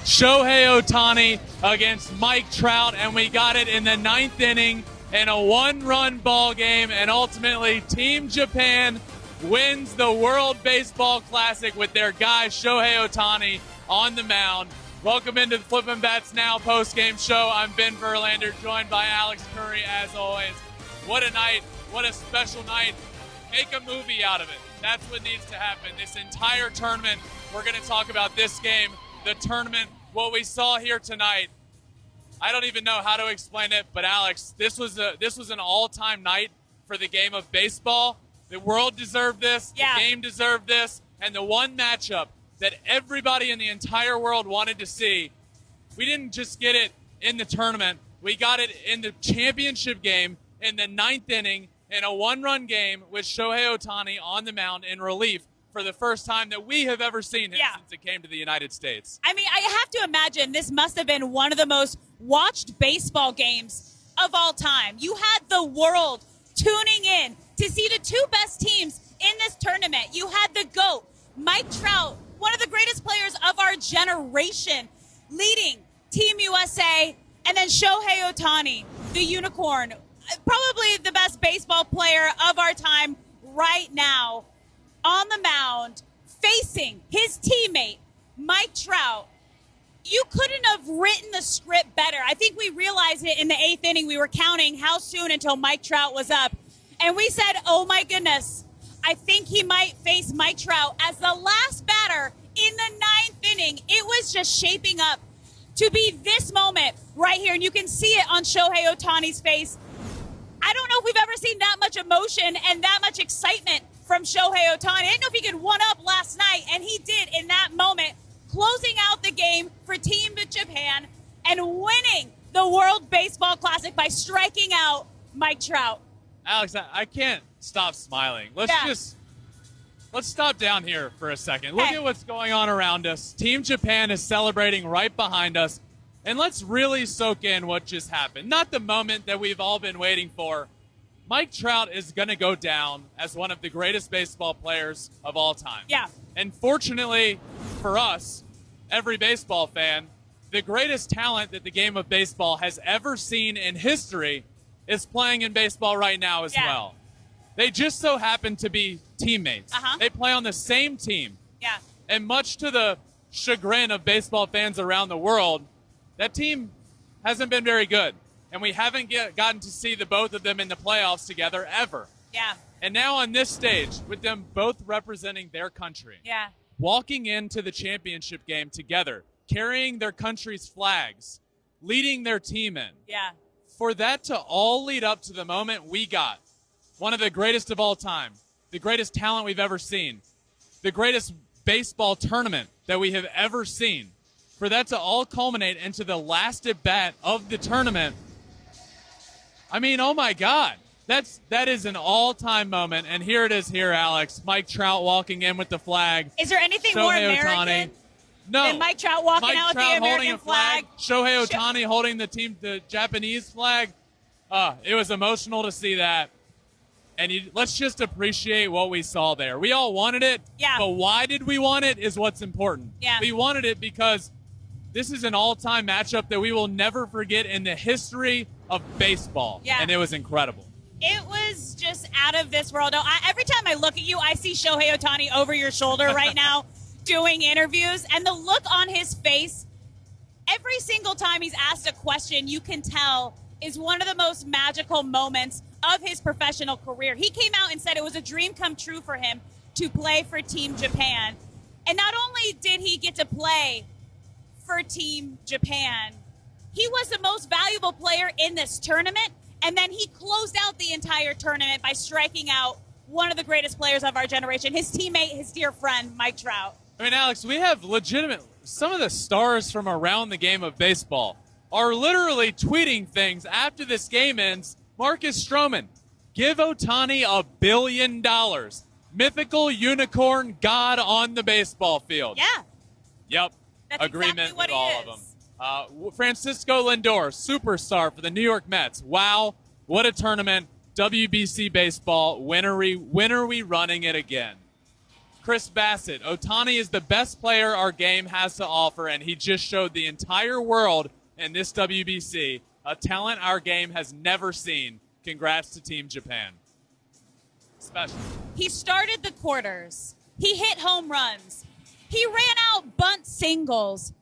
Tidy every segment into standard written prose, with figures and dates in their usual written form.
Shohei Ohtani against Mike Trout, and we got it in the ninth inning in a one-run ball game, and ultimately Team Japan wins the World Baseball Classic with their guy Shohei Ohtani on the mound. Welcome into the Flippin' Bats Now post-game show. I'm Ben Verlander, joined by Alex Curry as always. What a night, what a special night. Make a movie out of it. That's what needs to happen. This entire tournament, we're going to talk about this game, the tournament, what we saw here tonight. I don't even know how to explain it, but Alex, this was an all-time night for the game of baseball. The world deserved this, the game deserved this, and the one matchup that everybody in the entire world wanted to see, we didn't just get it in the tournament, we got it in the championship game in the ninth inning in a one-run game with Shohei Ohtani on the mound in relief for the first time that we have ever seen him since it came to the United States. I mean, I have to imagine this must have been one of the most watched baseball games of all time. You had the world tuning in to see the two best teams in this tournament. You had the GOAT, Mike Trout, one of the greatest players of our generation, leading Team USA, and then Shohei Ohtani, the unicorn, probably the best baseball player of our time right now, on the mound, facing his teammate, Mike Trout. You couldn't have written the script better. I think we realized it in the eighth inning. We were counting how soon until Mike Trout was up. And we said, oh my goodness, I think he might face Mike Trout as the last batter in the ninth inning. It was just shaping up to be this moment right here. And you can see it on Shohei Ohtani's face. I don't know if we've ever seen that much emotion and that much excitement from Shohei Ohtani. I didn't know if he could one up last night, and he did in that moment, closing out the game for Team Japan and winning the World Baseball Classic by striking out Mike Trout. Alex, I can't stop smiling. Let's stop down here for a second. Look at what's going on around us. Team Japan is celebrating right behind us. And let's really soak in what just happened. Not the moment that we've all been waiting for. Mike Trout is going to go down as one of the greatest baseball players of all time. Yeah. And fortunately for us, every baseball fan, the greatest talent that the game of baseball has ever seen in history is playing in baseball right now as well. They just so happen to be teammates. They play on the same team. Yeah. And much to the chagrin of baseball fans around the world, that team hasn't been very good. And we haven't gotten to see the both of them in the playoffs together ever. Yeah. And now on this stage, with them both representing their country, walking into the championship game together, carrying their country's flags, leading their team in. Yeah. For that to all lead up to the moment we got, one of the greatest of all time, the greatest talent we've ever seen, the greatest baseball tournament that we have ever seen, for that to all culminate into the last at-bat of the tournament, I mean, oh my God, that is an all-time moment, and here it is here, Alex. Mike Trout walking in with the flag. Is there anything more American than Mike Trout walking out with the American flag? Shohei Ohtani holding the Japanese flag. It was emotional to see that. And let's just appreciate what we saw there. We all wanted it, but why did we want it is what's important. We wanted it because this is an all-time matchup that we will never forget in the history of baseball, and it was incredible. It was just out of this world. Every time I look at you, I see Shohei Ohtani over your shoulder right now doing interviews, and the look on his face, every single time he's asked a question, you can tell is one of the most magical moments of his professional career. He came out and said it was a dream come true for him to play for Team Japan. And not only did he get to play for Team Japan, he was the most valuable player in this tournament, and then he closed out the entire tournament by striking out one of the greatest players of our generation, his teammate, his dear friend, Mike Trout. I mean, Alex, we have some of the stars from around the game of baseball are literally tweeting things after this game ends. Marcus Stroman, give Ohtani $1 billion. Mythical unicorn god on the baseball field. Yeah. Yep. That's agreement exactly what with all of them. Francisco Lindor, superstar for the New York Mets. Wow, what a tournament. WBC baseball. When are we running it again? Chris Bassett. Ohtani is the best player our game has to offer, and he just showed the entire world in this WBC a talent our game has never seen. Congrats to Team Japan. Special. He started the quarters. He hit home runs. He ran out bunt singles.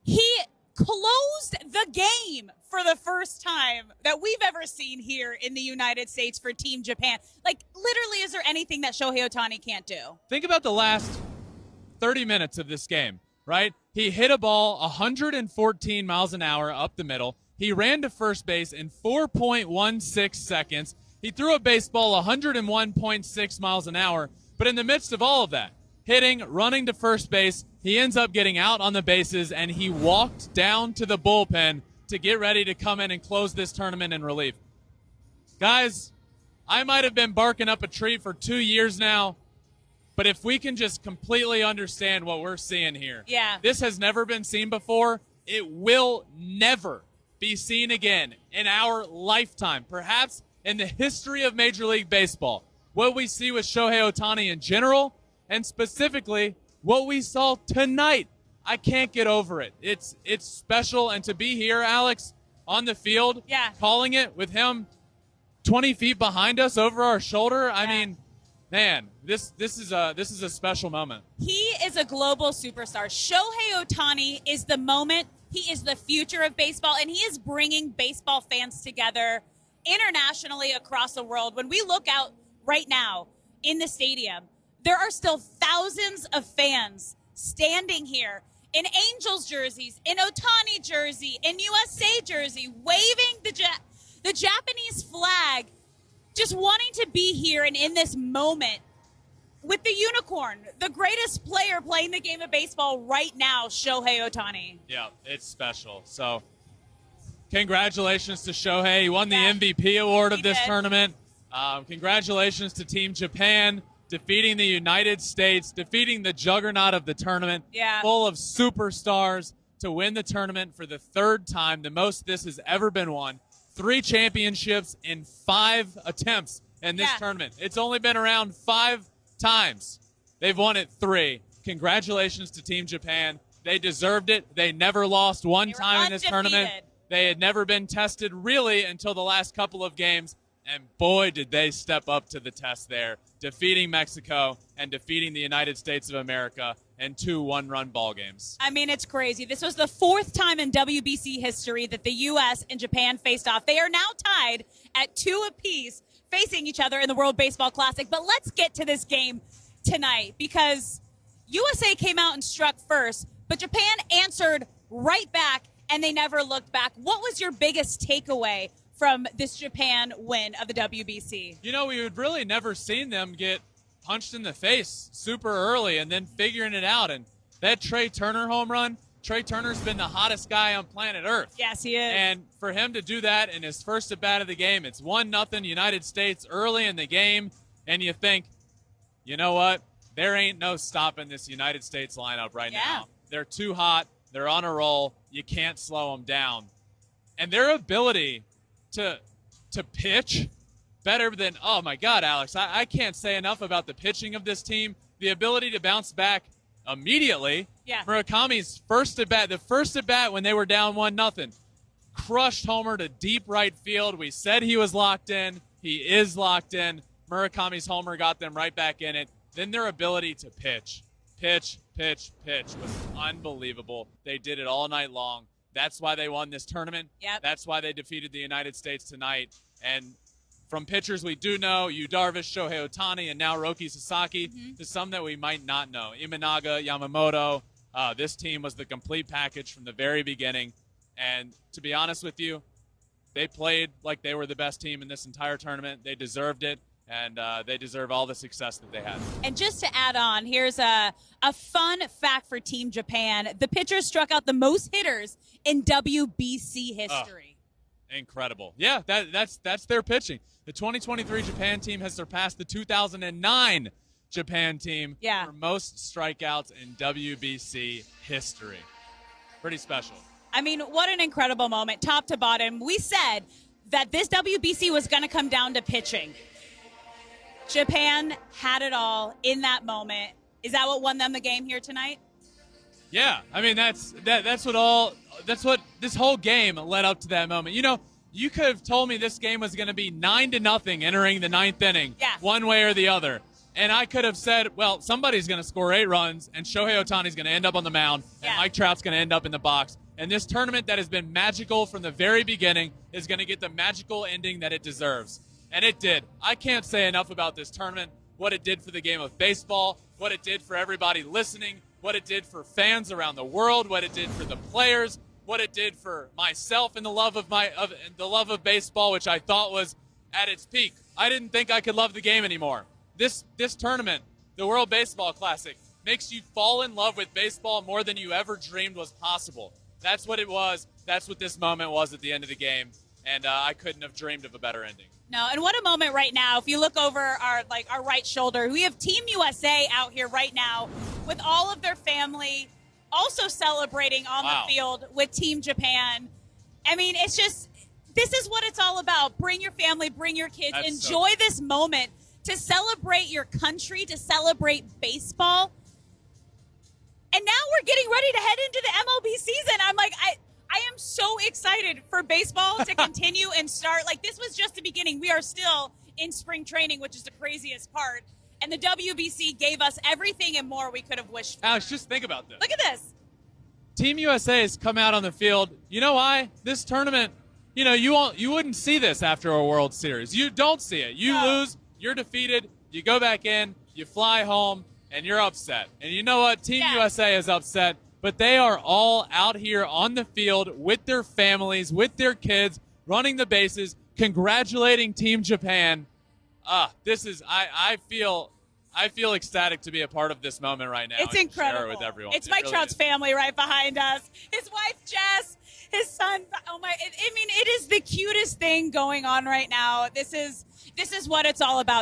He closed the game for the first time that we've ever seen here in the United States for Team Japan. Like, literally, is there anything that Shohei Ohtani can't do? Think about the last 30 minutes of this game, right? He hit a ball 114 miles an hour up the middle. He ran to first base in 4.16 seconds. He threw a baseball 101.6 miles an hour. But in the midst of all of that, hitting, running to first base, he ends up getting out on the bases, and he walked down to the bullpen to get ready to come in and close this tournament in relief. Guys, I might have been barking up a tree for 2 years now, but if we can just completely understand what we're seeing here, this has never been seen before. It will never be seen again in our lifetime, perhaps in the history of Major League Baseball. What we see with Shohei Ohtani in general, and specifically what we saw tonight, I can't get over it. It's special, and to be here, Alex, on the field, calling it with him 20 feet behind us over our shoulder. I mean, man, this is a special moment. He is a global superstar. Shohei Ohtani is the moment. He is the future of baseball, and he is bringing baseball fans together internationally across the world. When we look out right now in the stadium, there are still thousands of fans standing here in Angels jerseys, in Ohtani jersey, in USA jersey, waving the Japanese flag, just wanting to be here and in this moment with the unicorn, the greatest player playing the game of baseball right now, Shohei Ohtani. Yeah, it's special. So congratulations to Shohei. He won the MVP award of this tournament. Congratulations to Team Japan, defeating the United States, defeating the juggernaut of the tournament, full of superstars, to win the tournament for the third time, the most this has ever been won. 3 championships in 5 attempts in this tournament. It's only been around 5 times. They've won it 3. Congratulations to Team Japan. They deserved it. They never lost one time in this tournament. They had never been tested really until the last couple of games. And boy, did they step up to the test there, defeating Mexico and defeating the United States of America in 2 one-run ball games. I mean, it's crazy. This was the 4th time in WBC history that the U.S. and Japan faced off. They are now tied at 2 apiece, facing each other in the World Baseball Classic. But let's get to this game tonight, because USA came out and struck first, but Japan answered right back, and they never looked back. What was your biggest takeaway from this Japan win of the WBC? You know, we had really never seen them get punched in the face super early and then figuring it out. And that Trey Turner home run, Trey Turner's been the hottest guy on planet Earth. Yes, he is. And for him to do that in his first at-bat of the game, it's 1-0 United States early in the game. And you think, you know what? There ain't no stopping this United States lineup right now. They're too hot. They're on a roll. You can't slow them down. And their ability to pitch better than, oh my God, Alex, I can't say enough about the pitching of this team. The ability to bounce back immediately. Murakami's first at bat, the first at bat when they were down 1-0, crushed homer to deep right field. We said he was locked in. He is locked in. Murakami's homer got them right back in it. Then their ability to pitch was unbelievable. They did it all night long. That's why they won this tournament. That's why they defeated the United States tonight. And from pitchers we do know, Yu Darvish, Shohei Ohtani, and now Roki Sasaki, to some that we might not know. Imanaga, Yamamoto. This team was the complete package from the very beginning. And to be honest with you, they played like they were the best team in this entire tournament. They deserved it. And they deserve all the success that they had. And just to add on, here's a fun fact for Team Japan. The pitchers struck out the most hitters in WBC history. Incredible. Yeah, that's their pitching. The 2023 Japan team has surpassed the 2009 Japan team for most strikeouts in WBC history. Pretty special. I mean, what an incredible moment, top to bottom. We said that this WBC was going to come down to pitching. Japan had it all in that moment. Is that what won them the game here tonight? Yeah, I mean that's what this whole game led up to that moment. You know, you could have told me this game was going to be 9-0 entering the 9th inning, one way or the other, and I could have said, well, somebody's going to score 8 runs, and Shohei Ohtani's going to end up on the mound, and Mike Trout's going to end up in the box. And this tournament that has been magical from the very beginning is going to get the magical ending that it deserves, and it did. I can't say enough about this tournament, what it did for the game of baseball, what it did for everybody listening, what it did for fans around the world, what it did for the players, what it did for myself and the love of baseball, which I thought was at its peak. I didn't think I could love the game anymore. This tournament, the World Baseball Classic, makes you fall in love with baseball more than you ever dreamed was possible. That's what it was. That's what this moment was at the end of the game, and I couldn't have dreamed of a better ending. No, and what a moment right now. If you look over our right shoulder, we have Team USA out here right now with all of their family also celebrating on the field with Team Japan. I mean, it's just, this is what it's all about. Bring your family, bring your kids, enjoy this moment to celebrate your country, to celebrate baseball. And now we're getting ready to head into the MLB season. I'm like, I am so excited for baseball to continue and start. Like, this was just the beginning. We are still in spring training, which is the craziest part. And the WBC gave us everything and more we could have wished for. Alex, just think about this. Look at this. Team USA has come out on the field. You know why? This tournament, you know, you wouldn't see this after a World Series. You don't see it. You lose, you're defeated, you go back in, you fly home, and you're upset. And you know what? Team USA is upset. But they are all out here on the field with their families, with their kids, running the bases, congratulating Team Japan. This is I feel ecstatic to be a part of this moment right now. It's incredible. Share it with everyone. It's Mike Trout's family right behind us. His wife Jess, his son. Oh my! I mean, it is the cutest thing going on right now. This is what it's all about.